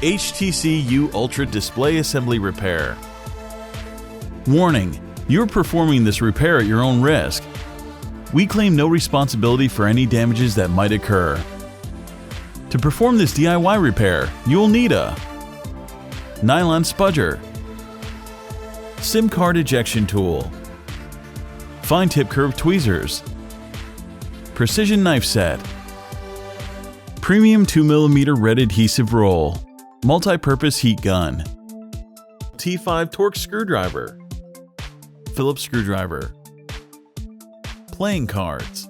HTC U Ultra Display Assembly Repair. Warning: you're performing this repair at your own risk. We claim no responsibility for any damages that might occur. To perform this DIY repair, you'll need a nylon spudger, SIM card ejection tool, fine tip curved tweezers, precision knife set, premium 2mm red adhesive roll, multi-purpose heat gun, T5 Torx screwdriver, Phillips screwdriver, playing cards.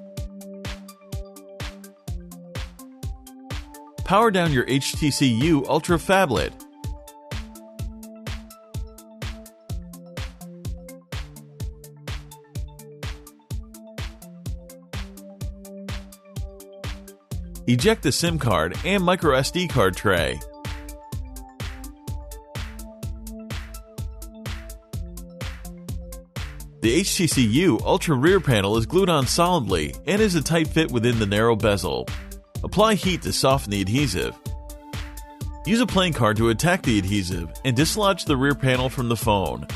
Power down your HTC U Ultra phablet. Eject the SIM card and microSD card tray. The HTC U Ultra rear panel is glued on solidly and is a tight fit within the narrow bezel. Apply heat to soften the adhesive. Use a playing card to attack the adhesive and dislodge the rear panel from the phone.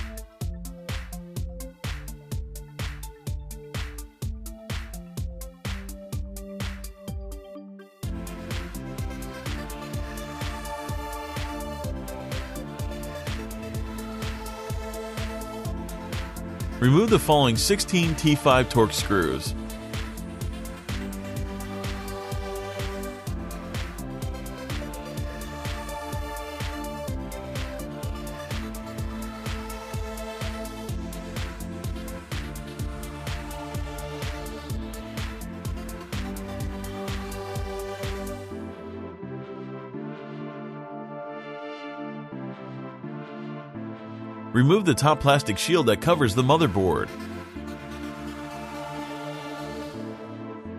Remove the following 16 T5 Torx screws. Remove the top plastic shield that covers the motherboard.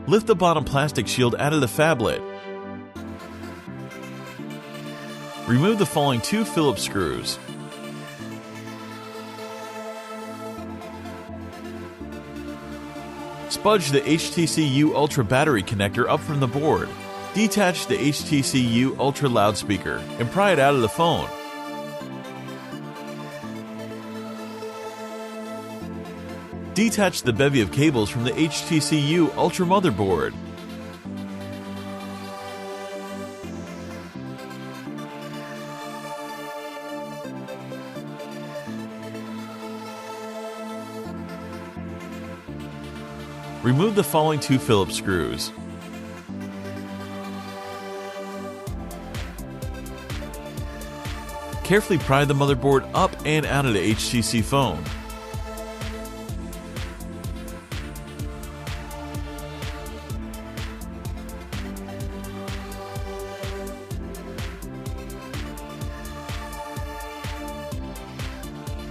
Lift the bottom plastic shield out of the phablet. Remove the following 2 Phillips screws. Spudge the HTC U Ultra battery connector up from the board. Detach the HTC U Ultra loudspeaker and pry it out of the phone. Detach the bevy of cables from the HTC U Ultra motherboard. Remove the following 2 Phillips screws. Carefully pry the motherboard up and out of the HTC phone.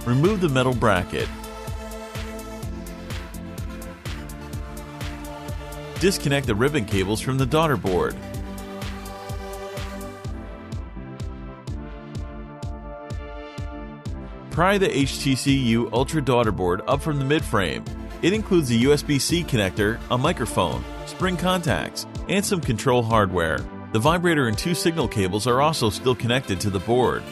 Remove the metal bracket. Disconnect the ribbon cables from the Daughterboard. Pry the HTC U Ultra Daughterboard up from the midframe. It includes a USB-C connector, a microphone, spring contacts, and some control hardware. The vibrator and 2 signal cables are also still connected to the board.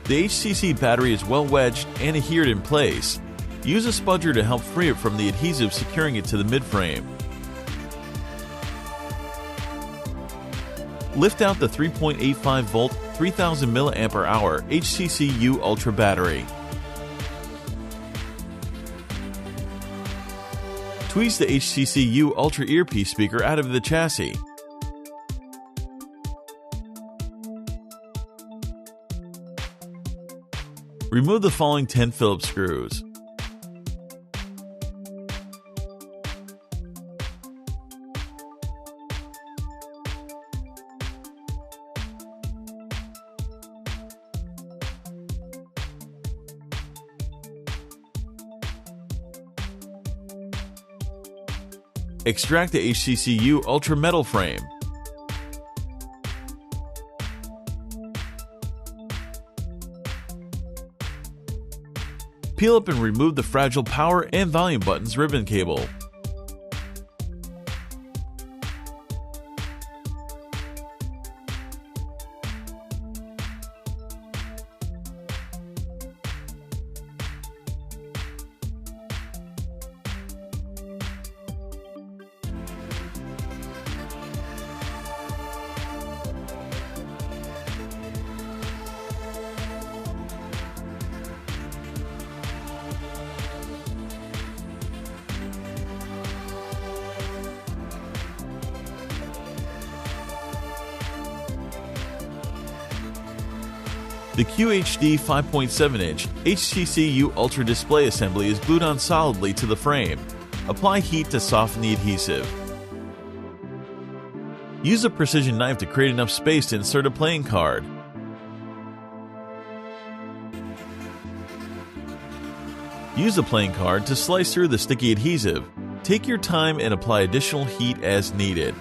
The HTC battery is well wedged and adhered in place. Use a spudger to help free it from the adhesive securing it to the midframe. Lift out the 3.85 volt 3000 mAh HTC U Ultra battery. Tweeze the HTC U Ultra earpiece speaker out of the chassis. Remove the following 10 Phillips screws. Extract the HTC U Ultra metal frame. Peel up and remove the fragile power and volume buttons ribbon cable. The QHD 5.7-inch HTC U Ultra display assembly is glued on solidly to the frame. Apply heat to soften the adhesive. Use a precision knife to create enough space to insert a playing card. Use the playing card to slice through the sticky adhesive. Take your time and apply additional heat as needed.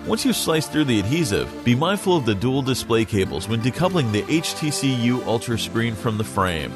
Once you slice through the adhesive, be mindful of the dual display cables when decoupling the HTC U Ultra screen from the frame.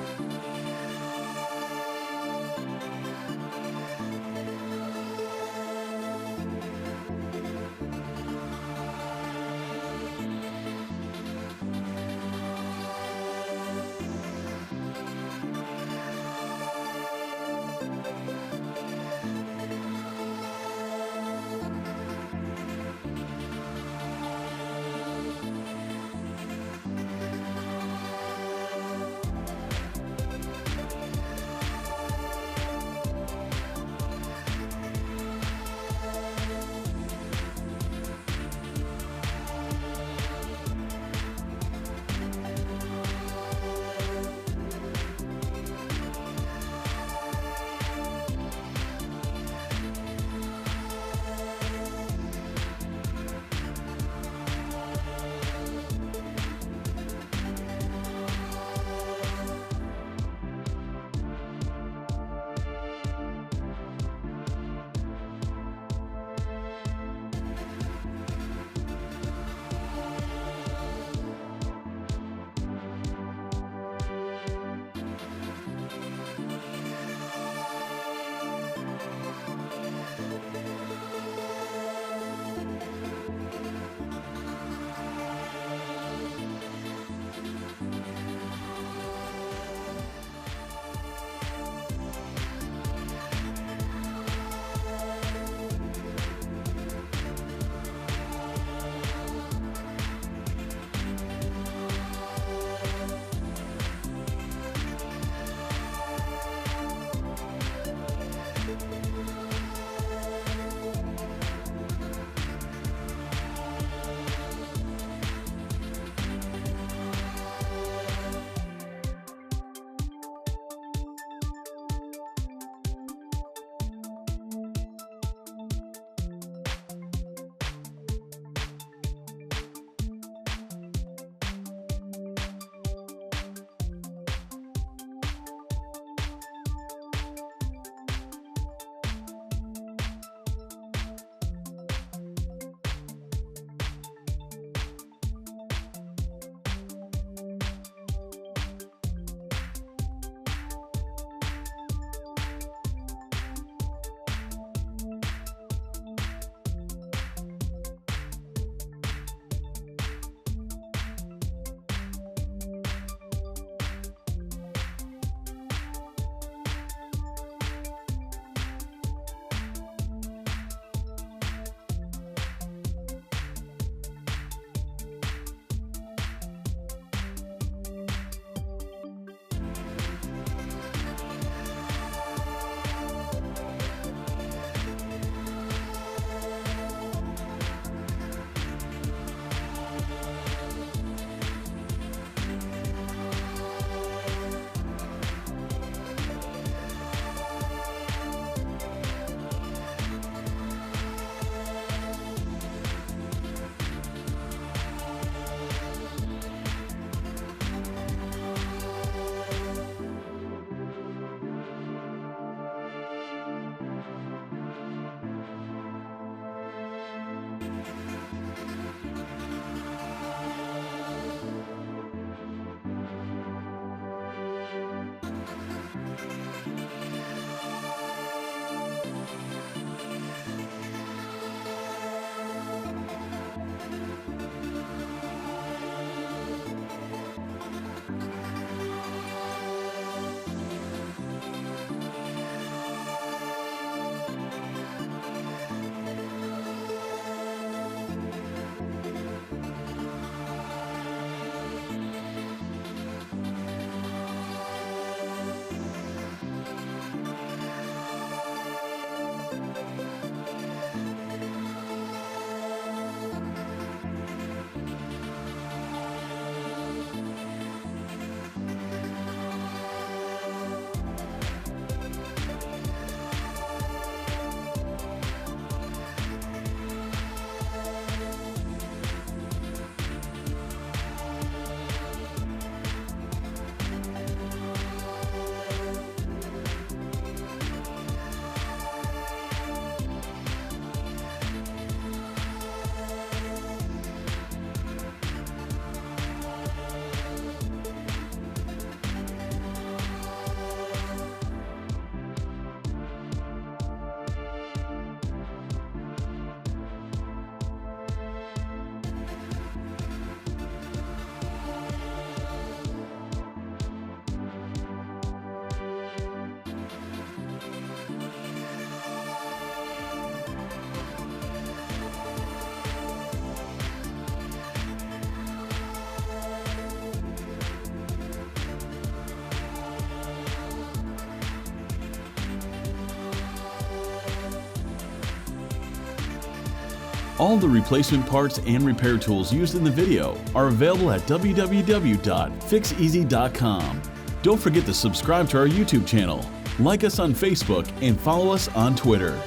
All the replacement parts and repair tools used in the video are available at www.Fixez.com. Don't forget to subscribe to our YouTube channel, like us on Facebook, and follow us on Twitter.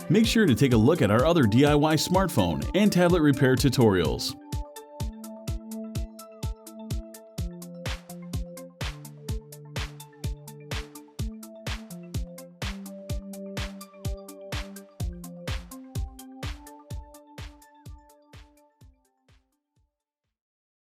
Make sure to take a look at our other DIY smartphone and tablet repair tutorials.